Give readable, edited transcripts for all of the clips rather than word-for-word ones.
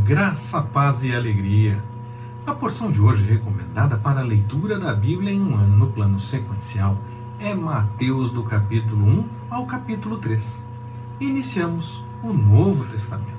Graça, paz e alegria. A porção de hoje recomendada para a leitura da Bíblia em um ano no plano sequencial é Mateus do capítulo 1 ao capítulo 3. Iniciamos o Novo Testamento.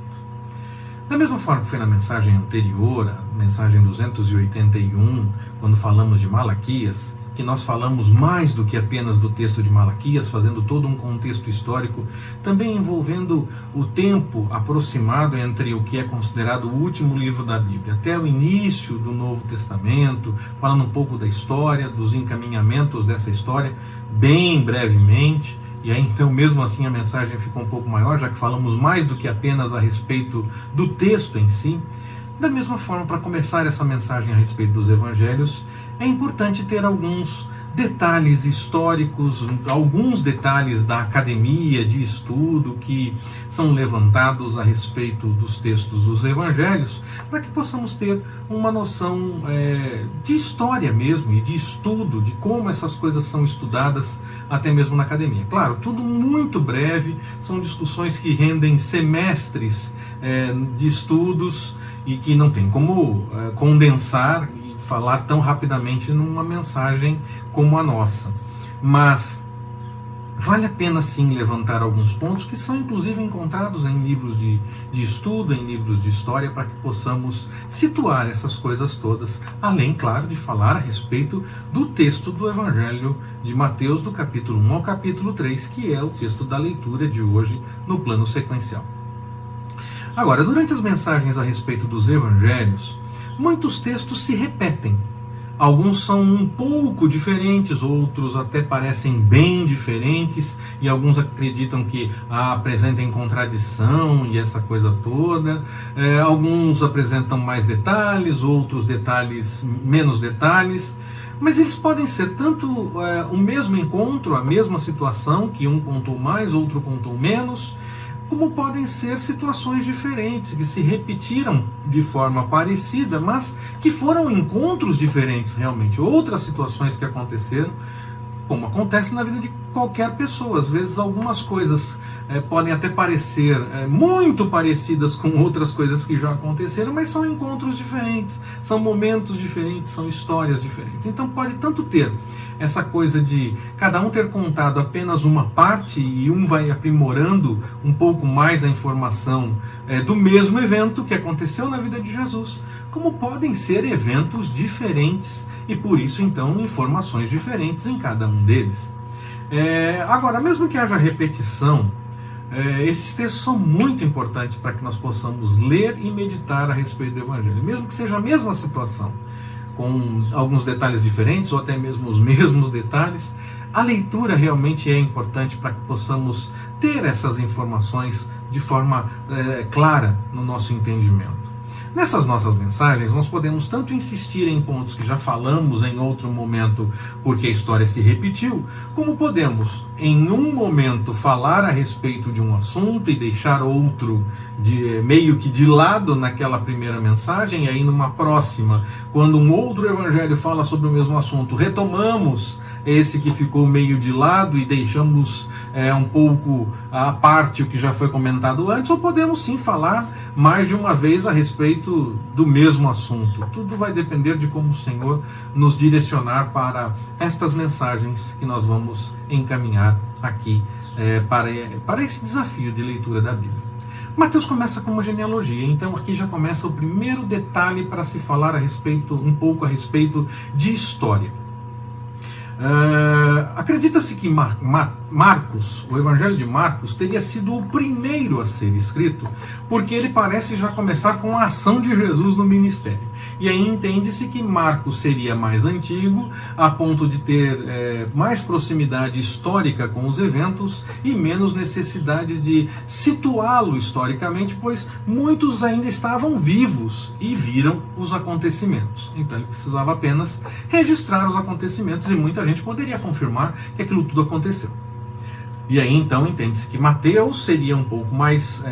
Da mesma forma que foi na mensagem anterior, a mensagem 281, quando falamos de Malaquias, que nós falamos mais do que apenas do texto de Malaquias, fazendo todo um contexto histórico, também envolvendo o tempo aproximado entre o que é considerado o último livro da Bíblia, até o início do Novo Testamento, falando um pouco da história, dos encaminhamentos dessa história, bem brevemente. E aí, então, mesmo assim, a mensagem ficou um pouco maior, já que falamos mais do que apenas a respeito do texto em si. Da mesma forma, para começar essa mensagem a respeito dos evangelhos, é importante ter alguns detalhes históricos, alguns detalhes da academia de estudo que são levantados a respeito dos textos dos evangelhos, para que possamos ter uma noção de história mesmo e de estudo, de como essas coisas são estudadas até mesmo na academia. Claro, tudo muito breve, são discussões que rendem semestres de estudos e que não tem como condensar e falar tão rapidamente numa mensagem como a nossa. Mas vale a pena sim levantar alguns pontos que são inclusive encontrados em livros de estudo, em livros de história, para que possamos situar essas coisas todas, além, claro, de falar a respeito do texto do Evangelho de Mateus, do capítulo 1 ao capítulo 3, que é o texto da leitura de hoje no plano sequencial. Agora, durante as mensagens a respeito dos evangelhos, muitos textos se repetem. Alguns são um pouco diferentes, outros até parecem bem diferentes, e alguns acreditam que apresentem contradição e essa coisa toda. Alguns apresentam mais detalhes, outros detalhes menos detalhes. Mas eles podem ser tanto o mesmo encontro, a mesma situação, que um contou mais, outro contou menos, como podem ser situações diferentes, que se repetiram de forma parecida, mas que foram encontros diferentes realmente, outras situações que aconteceram, como acontece na vida de qualquer pessoa. Às vezes algumas coisas podem até parecer muito parecidas com outras coisas que já aconteceram, mas são encontros diferentes, são momentos diferentes, são histórias diferentes. Então pode tanto ter essa coisa de cada um ter contado apenas uma parte e um vai aprimorando um pouco mais a informação do mesmo evento que aconteceu na vida de Jesus, como podem ser eventos diferentes e por isso então informações diferentes em cada um deles. Agora, mesmo que haja repetição, esses textos são muito importantes para que nós possamos ler e meditar a respeito do Evangelho, mesmo que seja a mesma situação, com alguns detalhes diferentes ou até mesmo os mesmos detalhes. A leitura realmente é importante para que possamos ter essas informações de forma clara no nosso entendimento. Nessas nossas mensagens, nós podemos tanto insistir em pontos que já falamos em outro momento, porque a história se repetiu, como podemos, em um momento, falar a respeito de um assunto e deixar outro meio que de lado naquela primeira mensagem, e aí numa próxima, quando um outro evangelho fala sobre o mesmo assunto, retomamos esse que ficou meio de lado e deixamos um pouco à parte o que já foi comentado antes, ou podemos sim falar mais de uma vez a respeito do mesmo assunto. Tudo vai depender de como o Senhor nos direcionar para estas mensagens que nós vamos encaminhar aqui para esse desafio de leitura da Bíblia. Mateus começa com uma genealogia, então aqui já começa o primeiro detalhe para se falar um pouco a respeito de história. Acredita-se que Marcos, o Evangelho de Marcos, teria sido o primeiro a ser escrito, porque ele parece já começar com a ação de Jesus no ministério. E aí entende-se que Marcos seria mais antigo, a ponto de ter mais proximidade histórica com os eventos e menos necessidade de situá-lo historicamente, pois muitos ainda estavam vivos e viram os acontecimentos. Então ele precisava apenas registrar os acontecimentos e muita gente poderia confirmar que aquilo tudo aconteceu. E aí então entende-se que Mateus seria um pouco mais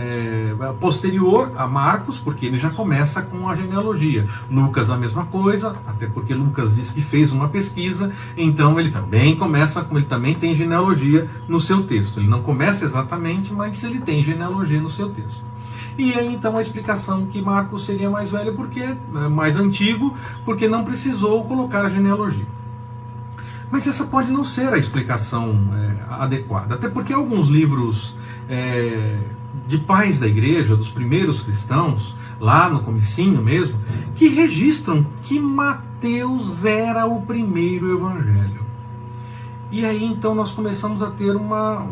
posterior a Marcos, porque ele já começa com a genealogia. Lucas a mesma coisa, até porque Lucas diz que fez uma pesquisa, então ele também começa, ele também tem genealogia no seu texto. Ele não começa exatamente, mas ele tem genealogia no seu texto. E aí então a explicação que Marcos seria mais velho, porque mais antigo, porque não precisou colocar a genealogia. Mas essa pode não ser a explicação adequada, até porque alguns livros de pais da igreja, dos primeiros cristãos, lá no comecinho mesmo, que registram que Mateus era o primeiro evangelho. E aí então nós começamos a ter uma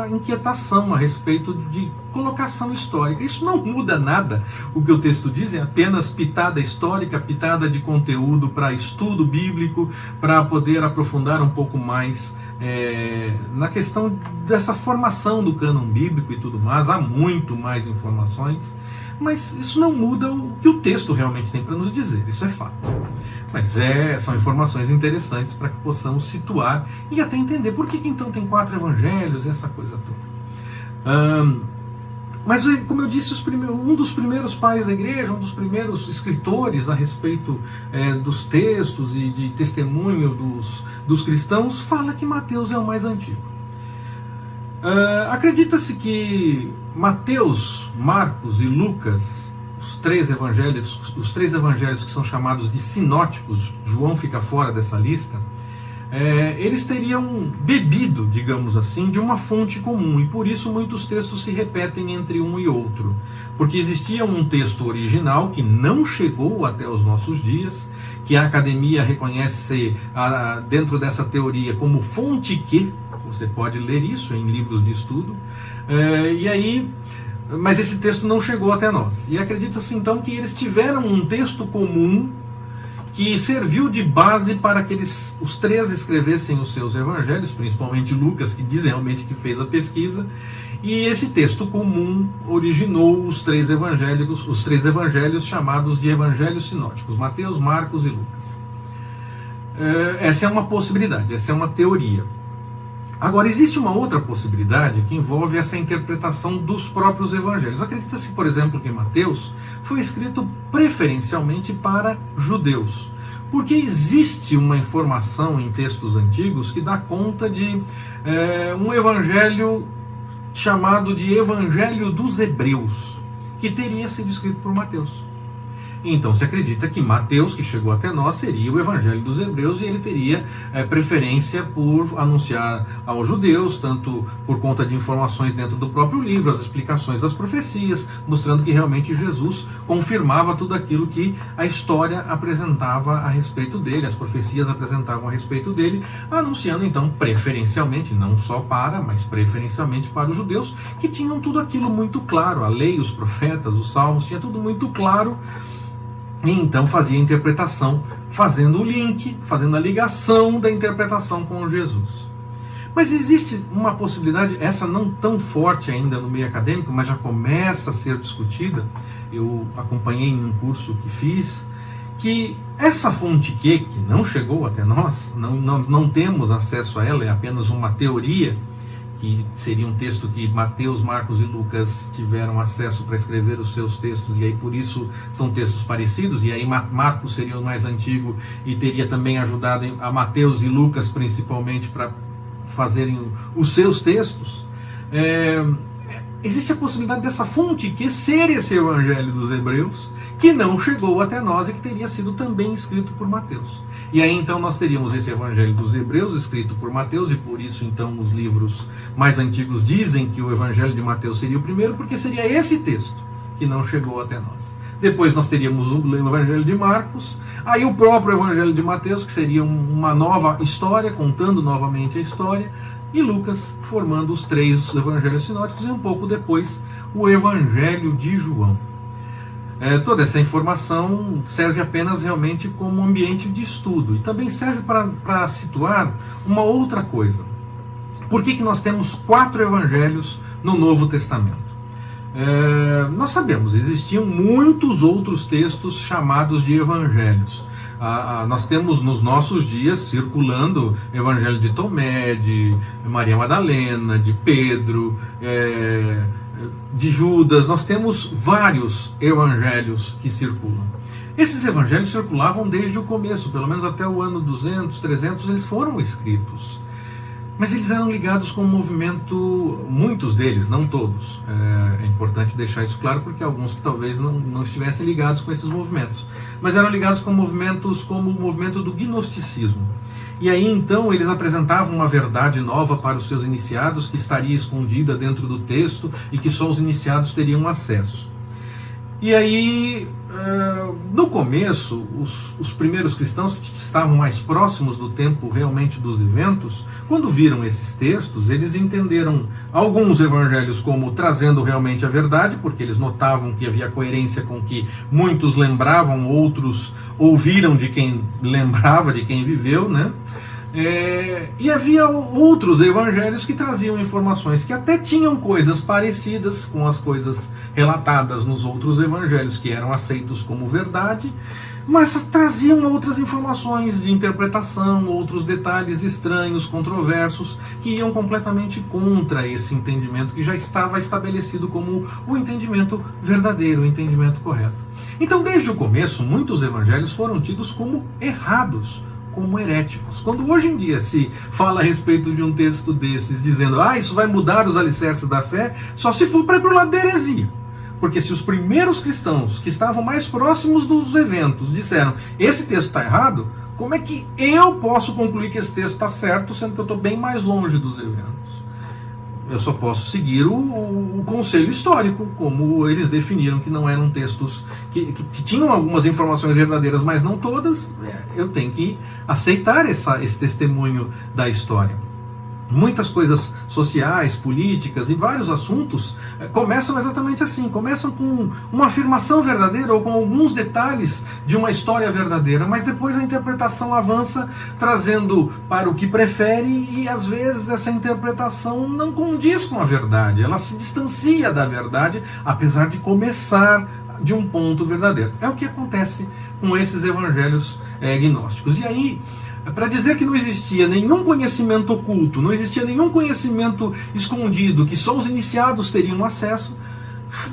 inquietação a respeito de colocação histórica. Isso não muda nada. O que o texto diz é apenas pitada histórica, pitada de conteúdo para estudo bíblico, para poder aprofundar um pouco mais na questão dessa formação do cânon bíblico e tudo mais. Há muito mais informações, mas isso não muda o que o texto realmente tem para nos dizer. Isso é fato. Mas são informações interessantes para que possamos situar e até entender por que então tem 4 evangelhos, essa coisa toda. Mas, como eu disse, um dos primeiros pais da igreja, um dos primeiros escritores a respeito dos textos e de testemunho dos cristãos, fala que Mateus é o mais antigo. Acredita-se que Mateus, Marcos e Lucas, os três evangelhos que são chamados de sinóticos, João fica fora dessa lista, eles teriam bebido, digamos assim, de uma fonte comum, e por isso muitos textos se repetem entre um e outro, porque existia um texto original que não chegou até os nossos dias, que a academia reconhece dentro dessa teoria como fonte que, você pode ler isso em livros de estudo, mas esse texto não chegou até nós. E acredita-se então que eles tiveram um texto comum que serviu de base para que os 3 escrevessem os seus evangelhos, principalmente Lucas, que diz realmente que fez a pesquisa, e esse texto comum originou os 3 evangelhos chamados de evangelhos sinóticos, Mateus, Marcos e Lucas. Essa é uma possibilidade, essa é uma teoria. Agora, existe uma outra possibilidade que envolve essa interpretação dos próprios evangelhos. Acredita-se, por exemplo, que Mateus foi escrito preferencialmente para judeus, porque existe uma informação em textos antigos que dá conta de um evangelho chamado de Evangelho dos Hebreus, que teria sido escrito por Mateus. Então se acredita que Mateus, que chegou até nós, seria o Evangelho dos Hebreus, e ele teria preferência por anunciar aos judeus, tanto por conta de informações dentro do próprio livro, as explicações das profecias, mostrando que realmente Jesus confirmava tudo aquilo que a história apresentava a respeito dele, as profecias apresentavam a respeito dele, anunciando então preferencialmente, não só mas preferencialmente para os judeus, que tinham tudo aquilo muito claro, a lei, os profetas, os salmos, tinha tudo muito claro. E então fazia a interpretação, fazendo o link, fazendo a ligação da interpretação com Jesus. Mas existe uma possibilidade, essa não tão forte ainda no meio acadêmico, mas já começa a ser discutida. Eu acompanhei em um curso que fiz, que essa fonte que não chegou até nós, não temos acesso a ela, é apenas uma teoria, que seria um texto que Mateus, Marcos e Lucas tiveram acesso para escrever os seus textos, e aí por isso são textos parecidos, e aí Marcos seria o mais antigo e teria também ajudado a Mateus e Lucas principalmente para fazerem os seus textos. Existe a possibilidade dessa fonte que ser esse Evangelho dos Hebreus, que não chegou até nós e que teria sido também escrito por Mateus. E aí então nós teríamos esse Evangelho dos Hebreus escrito por Mateus, e por isso então os livros mais antigos dizem que o Evangelho de Mateus seria o primeiro, porque seria esse texto que não chegou até nós. Depois nós teríamos o Evangelho de Marcos, aí o próprio Evangelho de Mateus, que seria uma nova história, contando novamente a história, e Lucas formando os 3 evangelhos sinóticos, e um pouco depois o Evangelho de João. Toda essa informação serve apenas realmente como ambiente de estudo, e também serve para situar uma outra coisa. Por que nós temos 4 evangelhos no Novo Testamento? Nós sabemos, existiam muitos outros textos chamados de evangelhos. Nós temos nos nossos dias circulando Evangelho de Tomé, de Maria Madalena, de Pedro, de Judas. Nós temos vários evangelhos que circulam. Esses evangelhos circulavam desde o começo, pelo menos até o ano 200, 300, eles foram escritos. Mas eles eram ligados com um movimento, muitos deles, não todos. É importante deixar isso claro, porque alguns que talvez não estivessem ligados com esses movimentos. Mas eram ligados com movimentos como o movimento do gnosticismo. E aí então eles apresentavam uma verdade nova para os seus iniciados, que estaria escondida dentro do texto e que só os iniciados teriam acesso. E aí, no começo, os primeiros cristãos que estavam mais próximos do tempo realmente dos eventos, quando viram esses textos, eles entenderam alguns evangelhos como trazendo realmente a verdade, porque eles notavam que havia coerência com o que muitos lembravam, outros ouviram de quem lembrava, de quem viveu, né? E havia outros evangelhos que traziam informações que até tinham coisas parecidas com as coisas relatadas nos outros evangelhos, que eram aceitos como verdade, mas traziam outras informações de interpretação, outros detalhes estranhos, controversos, que iam completamente contra esse entendimento que já estava estabelecido como o entendimento verdadeiro, o entendimento correto. Então, desde o começo, muitos evangelhos foram tidos como errados, como heréticos. Quando hoje em dia se fala a respeito de um texto desses, dizendo, isso vai mudar os alicerces da fé, só se for para ir para o lado da heresia. Porque se os primeiros cristãos, que estavam mais próximos dos eventos, disseram, esse texto está errado, como é que eu posso concluir que esse texto está certo, sendo que eu estou bem mais longe dos eventos? Eu só posso seguir o conselho histórico, como eles definiram que não eram textos que tinham algumas informações verdadeiras, mas não todas. Eu tenho que aceitar esse testemunho da história. Muitas coisas sociais, políticas e vários assuntos começam exatamente assim, começam com uma afirmação verdadeira ou com alguns detalhes de uma história verdadeira, mas depois a interpretação avança trazendo para o que prefere e às vezes essa interpretação não condiz com a verdade, ela se distancia da verdade, apesar de começar de um ponto verdadeiro. É o que acontece com esses evangelhos gnósticos. E aí, para dizer que não existia nenhum conhecimento oculto, não existia nenhum conhecimento escondido, que só os iniciados teriam acesso,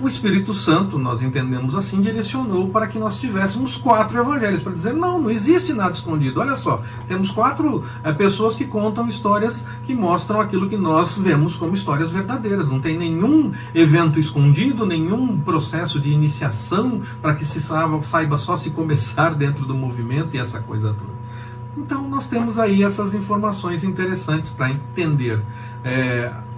o Espírito Santo, nós entendemos assim, direcionou para que nós tivéssemos 4 evangelhos, para dizer, não existe nada escondido. Olha só, temos 4 pessoas que contam histórias que mostram aquilo que nós vemos como histórias verdadeiras. Não tem nenhum evento escondido, nenhum processo de iniciação para que se saiba só se começar dentro do movimento e essa coisa toda. Então nós temos aí essas informações interessantes para entender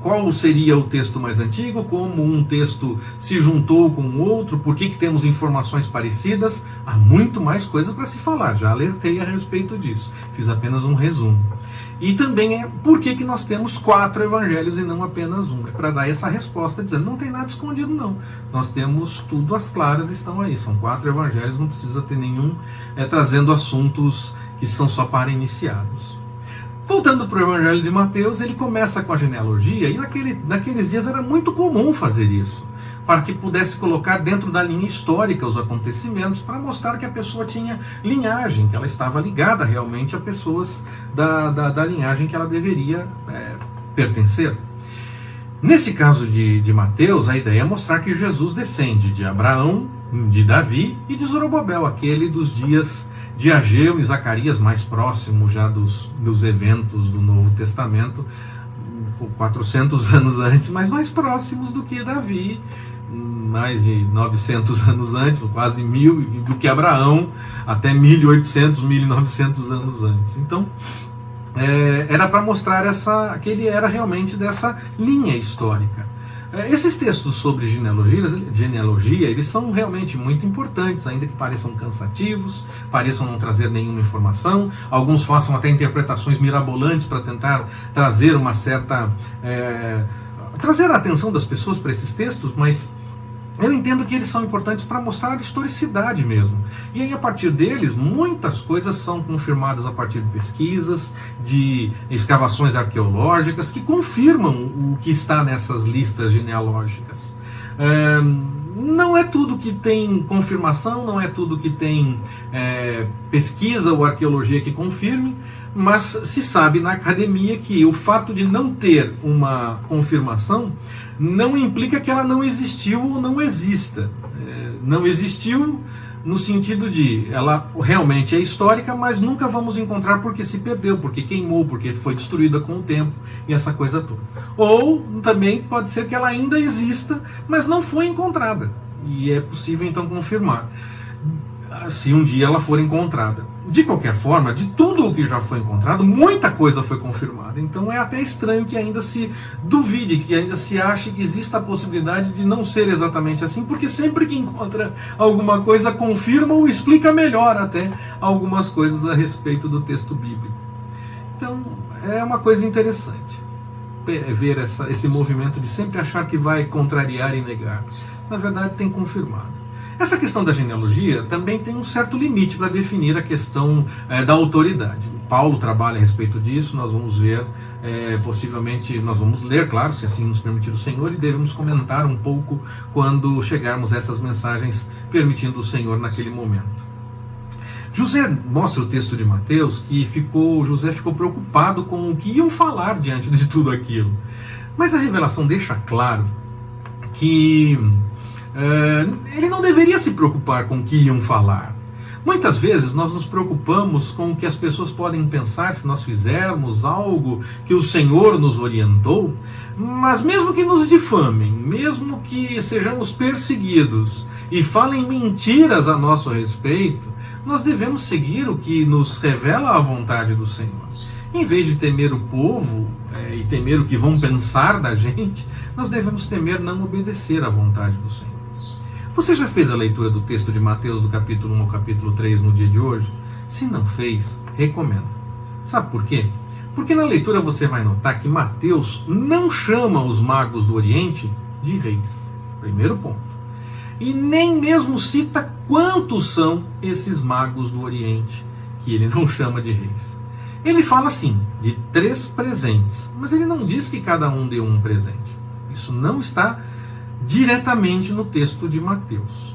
qual seria o texto mais antigo, como um texto se juntou com o outro, por que temos informações parecidas. Há muito mais coisa para se falar, já alertei a respeito disso, fiz apenas um resumo. E também por que nós temos 4 evangelhos e não apenas um. É para dar essa resposta, dizendo, não tem nada escondido não. Nós temos tudo, as claras estão aí. São 4 evangelhos, não precisa ter nenhum trazendo assuntos que são só para iniciados. Voltando para o Evangelho de Mateus, ele começa com a genealogia, e naqueles dias era muito comum fazer isso, para que pudesse colocar dentro da linha histórica os acontecimentos, para mostrar que a pessoa tinha linhagem, que ela estava ligada realmente a pessoas da linhagem que ela deveria pertencer. Nesse caso de Mateus, a ideia é mostrar que Jesus descende de Abraão, de Davi e de Zorobabel, aquele dos dias de Ageu e Zacarias, mais próximo já dos eventos do Novo Testamento, 400 anos antes, mas mais próximos do que Davi, mais de 900 anos antes, quase 1000, do que Abraão, até 1800, 1900 anos antes. Então, era para mostrar que ele era realmente dessa linha histórica. Esses textos sobre genealogia, eles são realmente muito importantes, ainda que pareçam cansativos, pareçam não trazer nenhuma informação, alguns façam até interpretações mirabolantes para tentar trazer uma certa... trazer a atenção das pessoas para esses textos, mas eu entendo que eles são importantes para mostrar a historicidade mesmo. E aí, a partir deles, muitas coisas são confirmadas a partir de pesquisas, de escavações arqueológicas, que confirmam o que está nessas listas genealógicas. Não é tudo que tem confirmação, não é tudo que tem pesquisa ou arqueologia que confirme, mas se sabe na academia que o fato de não ter uma confirmação não implica que ela não existiu ou não exista. Não existiu no sentido de ela realmente é histórica, mas nunca vamos encontrar porque se perdeu, porque queimou, porque foi destruída com o tempo e essa coisa toda. Ou também pode ser que ela ainda exista, mas não foi encontrada. E é possível então confirmar, se um dia ela for encontrada. De qualquer forma, de tudo o que já foi encontrado, muita coisa foi confirmada. Então é até estranho que ainda se duvide, que ainda se ache que exista a possibilidade de não ser exatamente assim, porque sempre que encontra alguma coisa, confirma ou explica melhor até algumas coisas a respeito do texto bíblico. Então é uma coisa interessante ver esse movimento de sempre achar que vai contrariar e negar. Na verdade, tem confirmado. Essa questão da genealogia também tem um certo limite para definir a questão da autoridade. Paulo trabalha a respeito disso, nós vamos ver, possivelmente, nós vamos ler, claro, se assim nos permitir o Senhor, e devemos comentar um pouco quando chegarmos a essas mensagens, permitindo o Senhor naquele momento. José mostra o texto de Mateus que José ficou preocupado com o que iam falar diante de tudo aquilo. Mas a revelação deixa claro que ele não deveria se preocupar com o que iam falar. Muitas vezes nós nos preocupamos com o que as pessoas podem pensar se nós fizermos algo que o Senhor nos orientou, mas mesmo que nos difamem, mesmo que sejamos perseguidos e falem mentiras a nosso respeito, nós devemos seguir o que nos revela a vontade do Senhor. Em vez de temer o povo e temer o que vão pensar da gente, nós devemos temer não obedecer à vontade do Senhor. Você já fez a leitura do texto de Mateus do capítulo 1 ao capítulo 3 no dia de hoje? Se não fez, recomendo. Sabe por quê? Porque na leitura você vai notar que Mateus não chama os magos do Oriente de reis. Primeiro ponto. E nem mesmo cita quantos são esses magos do Oriente, que ele não chama de reis. Ele fala assim, de 3 presentes, mas ele não diz que cada um deu um presente. Isso não está diretamente no texto de Mateus.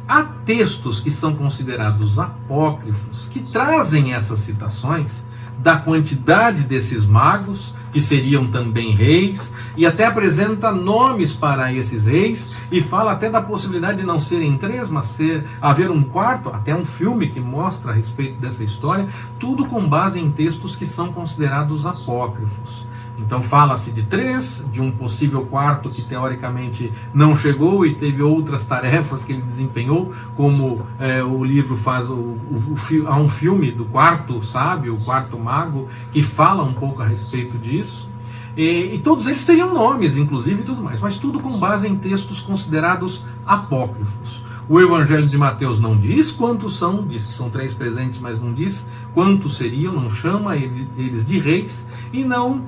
Há textos que são considerados apócrifos, que trazem essas citações da quantidade desses magos, que seriam também reis, e até apresenta nomes para esses reis, e fala até da possibilidade de não serem 3, mas haver um quarto, até um filme que mostra a respeito dessa história, tudo com base em textos que são considerados apócrifos. Então fala-se de 3, de um possível quarto que teoricamente não chegou e teve outras tarefas que ele desempenhou, como o livro faz, há um filme do quarto sábio, o quarto mago, que fala um pouco a respeito disso. E todos eles teriam nomes, inclusive, e tudo mais, mas tudo com base em textos considerados apócrifos. O Evangelho de Mateus não diz quantos são, diz que são 3 presentes, mas não diz quantos seriam, não chama eles de reis e não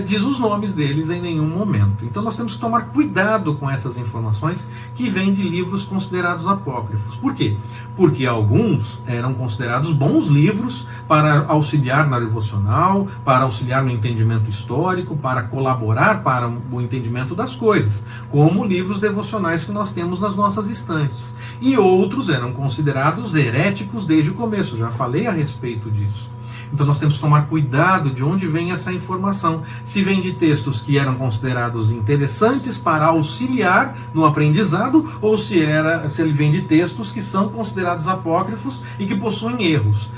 diz os nomes deles em nenhum momento. Então nós temos que tomar cuidado com essas informações que vêm de livros considerados apócrifos. Por quê? Porque alguns eram considerados bons livros para auxiliar na devocional, para auxiliar no entendimento histórico, para colaborar para o entendimento das coisas, como livros devocionais que nós temos nas nossas estantes. E outros eram considerados heréticos desde o começo, já falei a respeito disso. Então nós temos que tomar cuidado de onde vem essa informação. Se vem de textos que eram considerados interessantes para auxiliar no aprendizado, ou se ele vem de textos que são considerados apócrifos e que possuem erros.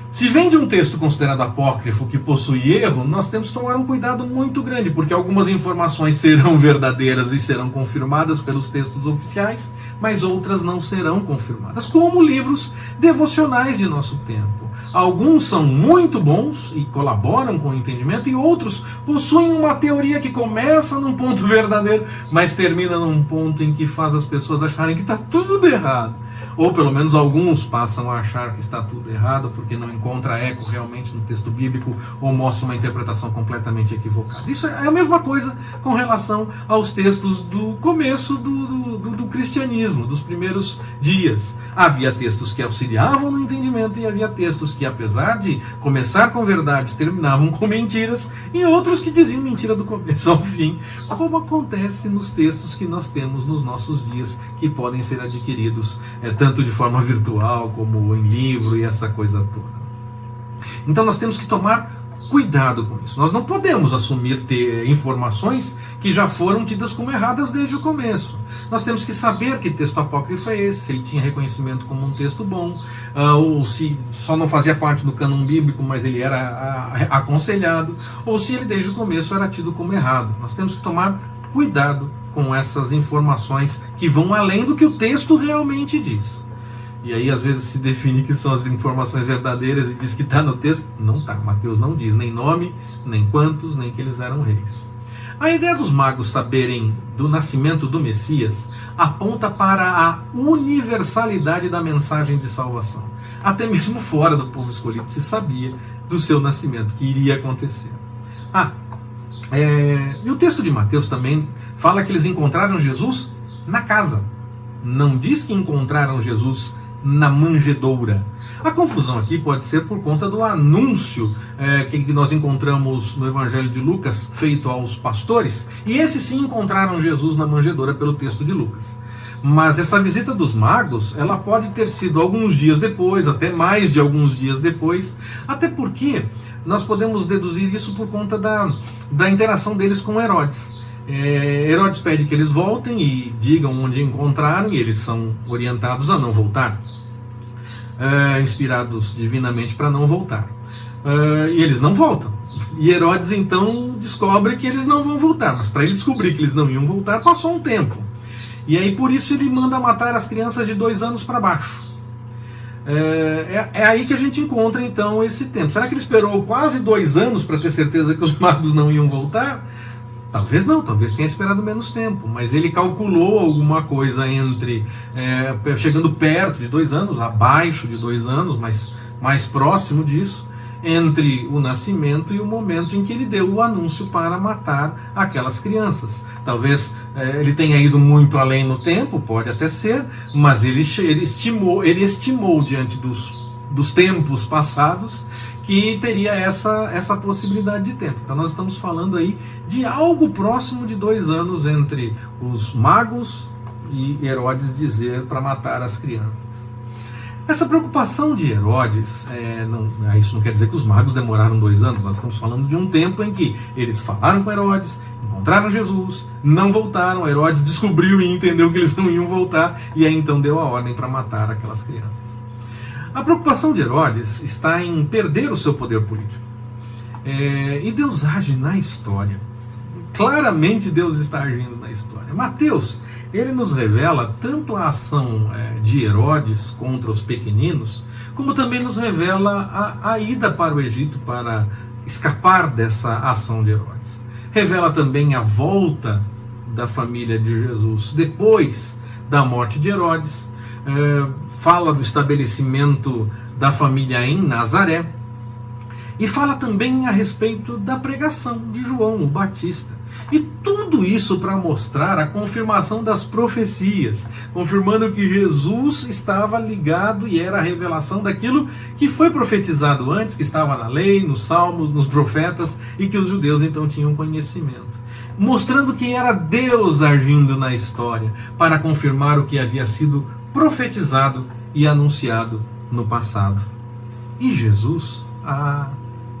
Se vem de um texto considerado apócrifo que possui erro, nós temos que tomar um cuidado muito grande, porque algumas informações serão verdadeiras e serão confirmadas pelos textos oficiais, mas outras não serão confirmadas, como livros devocionais de nosso tempo. Alguns são muito bons e colaboram com o entendimento, e outros possuem uma teoria que começa num ponto verdadeiro, mas termina num ponto em que faz as pessoas acharem que está tudo errado. ou pelo menos alguns passam a achar que está tudo errado porque não encontra eco realmente no texto bíblico ou mostra uma interpretação completamente equivocada. Isso é a mesma coisa com relação aos textos do começo do cristianismo, dos primeiros dias. Havia textos que auxiliavam no entendimento e havia textos que, apesar de começar com verdades, terminavam com mentiras, e outros que diziam mentira do começo ao fim, como acontece nos textos que nós temos nos nossos dias, que podem ser adquiridos tanto de forma virtual como em livro e essa coisa toda. Então nós temos que tomar cuidado com isso. Nós não podemos assumir ter informações que já foram tidas como erradas desde o começo. Nós temos que saber que texto apócrifo é esse, se ele tinha reconhecimento como um texto bom, ou se só não fazia parte do cânon bíblico, mas ele era aconselhado, ou se ele desde o começo era tido como errado. Nós temos que tomar cuidado com essas informações que vão além do que o texto realmente diz. E aí às vezes se define que são as informações verdadeiras e diz que está no texto. Não está, Mateus não diz nem nome, nem quantos, nem que eles eram reis. A ideia dos magos saberem do nascimento do Messias aponta para a universalidade da mensagem de salvação. Até mesmo fora do povo escolhido se sabia do seu nascimento, que iria acontecer. E o texto de Mateus também fala que eles encontraram Jesus na casa. Não diz que encontraram Jesus na manjedoura. A confusão aqui pode ser por conta do anúncio que nós encontramos no Evangelho de Lucas, feito aos pastores, e esses sim encontraram Jesus na manjedoura pelo texto de Lucas. Mas essa visita dos magos, ela pode ter sido alguns dias depois, até mais de alguns dias depois, até porque nós podemos deduzir isso por conta da interação deles com Herodes. Herodes pede que eles voltem e digam onde encontraram, e eles são orientados a não voltar, inspirados divinamente para não voltar, e eles não voltam, e Herodes então descobre que eles não vão voltar, mas para ele descobrir que eles não iam voltar passou um tempo, e aí por isso ele manda matar as crianças de 2 anos para baixo. É aí que a gente encontra então esse tempo. Será que ele esperou quase 2 anos para ter certeza que os magos não iam voltar? Talvez não, talvez tenha esperado menos tempo, mas ele calculou alguma coisa entre, chegando perto de 2 anos, abaixo de 2 anos, mas mais próximo disso, entre o nascimento e o momento em que ele deu o anúncio para matar aquelas crianças. Talvez ele tenha ido muito além no tempo, pode até ser, mas ele estimou diante dos tempos passados que teria essa possibilidade de tempo. Então nós estamos falando aí de algo próximo de 2 anos entre os magos e Herodes dizer para matar as crianças. Essa preocupação de Herodes, isso não quer dizer que os magos demoraram 2 anos, nós estamos falando de um tempo em que eles falaram com Herodes, encontraram Jesus, não voltaram, Herodes descobriu e entendeu que eles não iam voltar, e aí então deu a ordem para matar aquelas crianças. A preocupação de Herodes está em perder o seu poder político. E Deus age na história. Claramente Deus está agindo na história. Mateus, ele nos revela tanto a ação de Herodes contra os pequeninos, como também nos revela a ida para o Egito para escapar dessa ação de Herodes. Revela também a volta da família de Jesus depois da morte de Herodes. Fala do estabelecimento da família em Nazaré. E fala também a respeito da pregação de João o Batista. E tudo isso para mostrar a confirmação das profecias, confirmando que Jesus estava ligado e era a revelação daquilo que foi profetizado antes, que estava na lei, nos salmos, nos profetas, e que os judeus então tinham conhecimento. Mostrando que era Deus agindo na história para confirmar o que havia sido profetizado e anunciado no passado. E Jesus,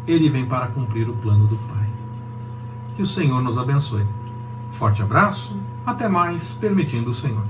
ele vem para cumprir o plano do Pai. Que o Senhor nos abençoe. Forte abraço, até mais, permitindo o Senhor.